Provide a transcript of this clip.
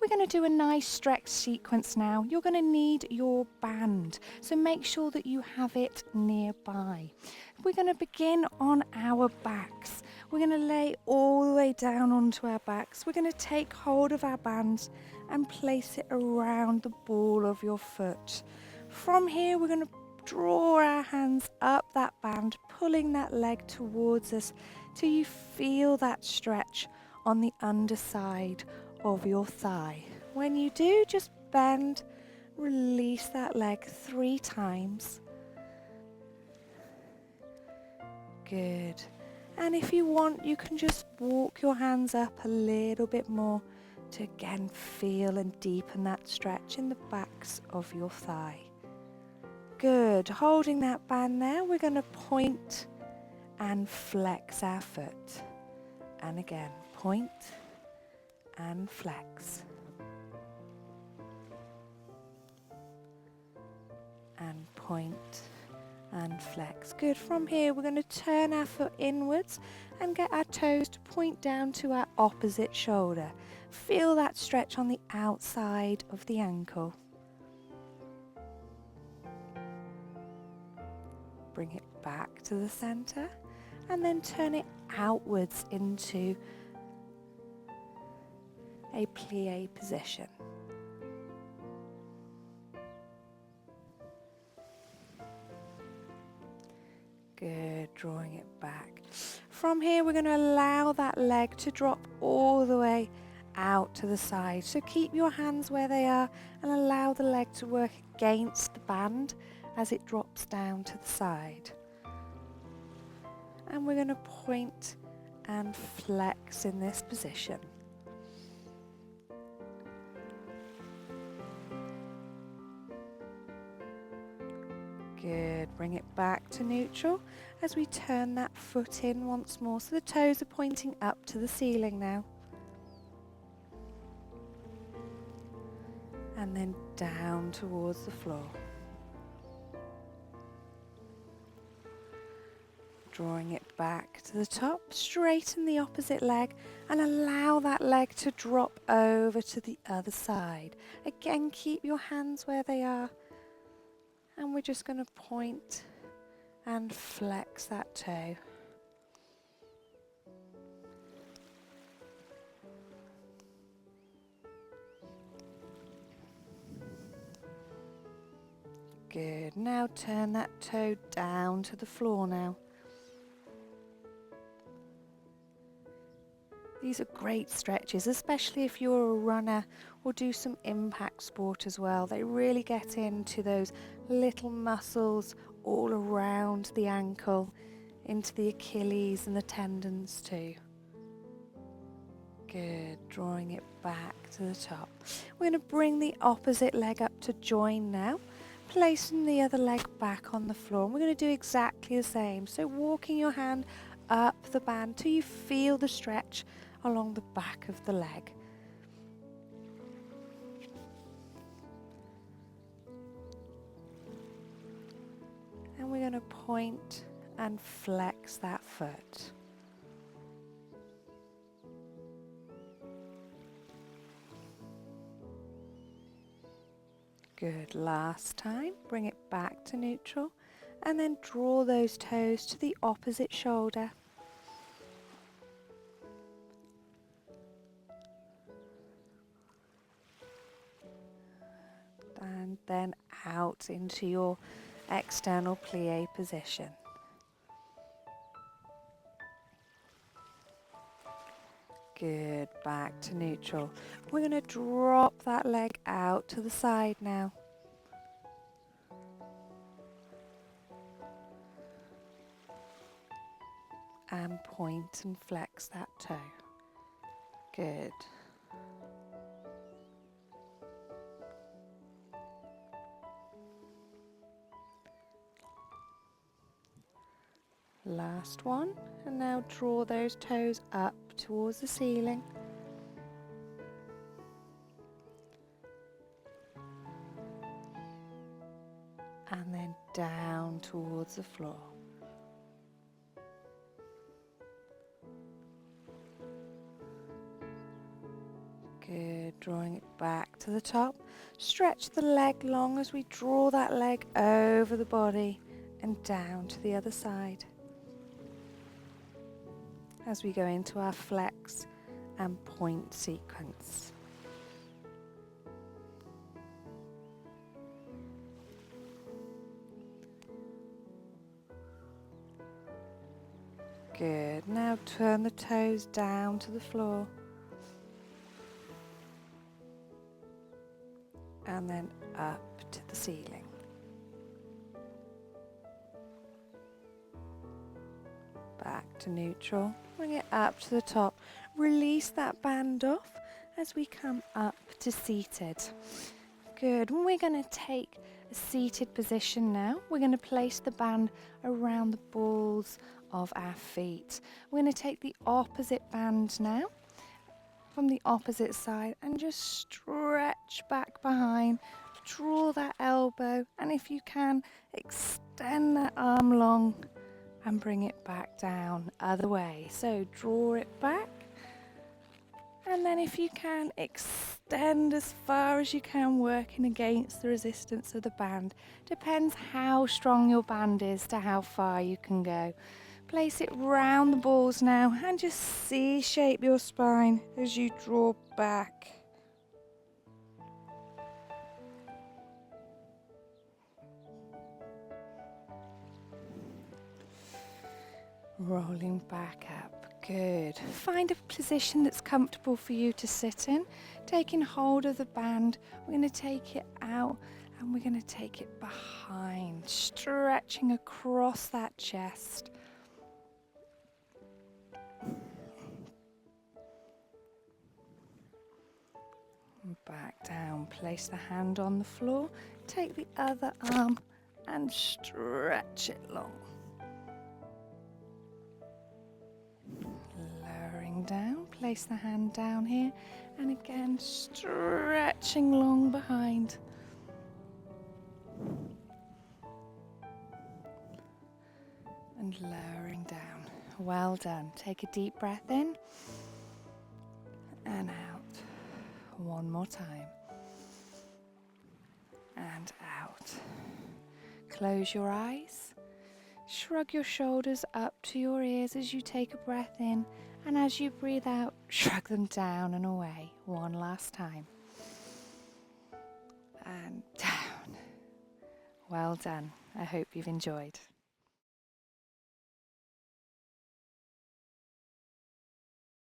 We're going to do a nice stretch sequence now. You're going to need your band, so make sure that you have it nearby. We're going to begin on our backs. We're going to lay all the way down onto our backs. We're going to take hold of our band and place it around the ball of your foot. From here, we're going to draw our hands up that band, pulling that leg towards us till you feel that stretch on the underside of your thigh. When you do, just bend, release that leg 3 times. Good. And if you want, you can just walk your hands up a little bit more to again feel and deepen that stretch in the backs of your thigh. Good. Holding that band there, we're going to point and flex our foot. And again, point and flex. And point and flex. Good. From here, we're going to turn our foot inwards and get our toes to point down to our opposite shoulder. Feel that stretch on the outside of the ankle. Bring it back to the center and then turn it outwards into a plie position. Good, drawing it back. From here, we're going to allow that leg to drop all the way out to the side. So keep your hands where they are and allow the leg to work against the band as it drops down to the side. And we're going to point and flex in this position. Good, bring it back to neutral as we turn that foot in once more so the toes are pointing up to the ceiling now. And then down towards the floor. Drawing it back to the top, straighten the opposite leg and allow that leg to drop over to the other side. Again, keep your hands where they are. And we're just going to point and flex that toe. Good. Now turn that toe down to the floor now. These are great stretches, especially if you're a runner or do some impact sport as well. They really get into those little muscles all around the ankle, into the Achilles and the tendons too. Good, drawing it back to the top. We're going to bring the opposite leg up to join now, placing the other leg back on the floor. And we're going to do exactly the same. So walking your hand up the band till you feel the stretch along the back of the leg. And we're going to point and flex that foot. Good, last time, bring it back to neutral and then draw those toes to the opposite shoulder. And then out into your external plie position. Good, back to neutral. We're going to drop that leg out to the side now. And point and flex that toe. Good. Last one, and now draw those toes up towards the ceiling. And then down towards the floor. Good, drawing it back to the top. Stretch the leg long as we draw that leg over the body and down to the other side. As we go into our flex and point sequence. Good. Now turn the toes down to the floor. And then up to the ceiling. Back to neutral. Bring it up to the top. Release that band off as we come up to seated. Good. And we're going to take a seated position now. We're going to place the band around the balls of our feet. We're going to take the opposite band now from the opposite side and just stretch back behind. Draw that elbow, and if you can, extend that arm long and bring it back down other way. So draw it back, and then if you can, extend as far as you can, working against the resistance of the band. Depends how strong your band is to how far you can go. Place it round the balls now and just C-shape your spine as you draw back. Rolling back up. Good. Find a position that's comfortable for you to sit in. Taking hold of the band, we're going to take it out and we're going to take it behind, stretching across that chest. Back down, place the hand on the floor, take the other arm and stretch it long. Lowering down, place the hand down here and again stretching long behind. And lowering down. Well done. Take a deep breath in and out. One more time. And out. Close your eyes. Shrug your shoulders up to your ears as you take a breath in, and as you breathe out, shrug them down and away. One last time. And down. Well done. I hope you've enjoyed.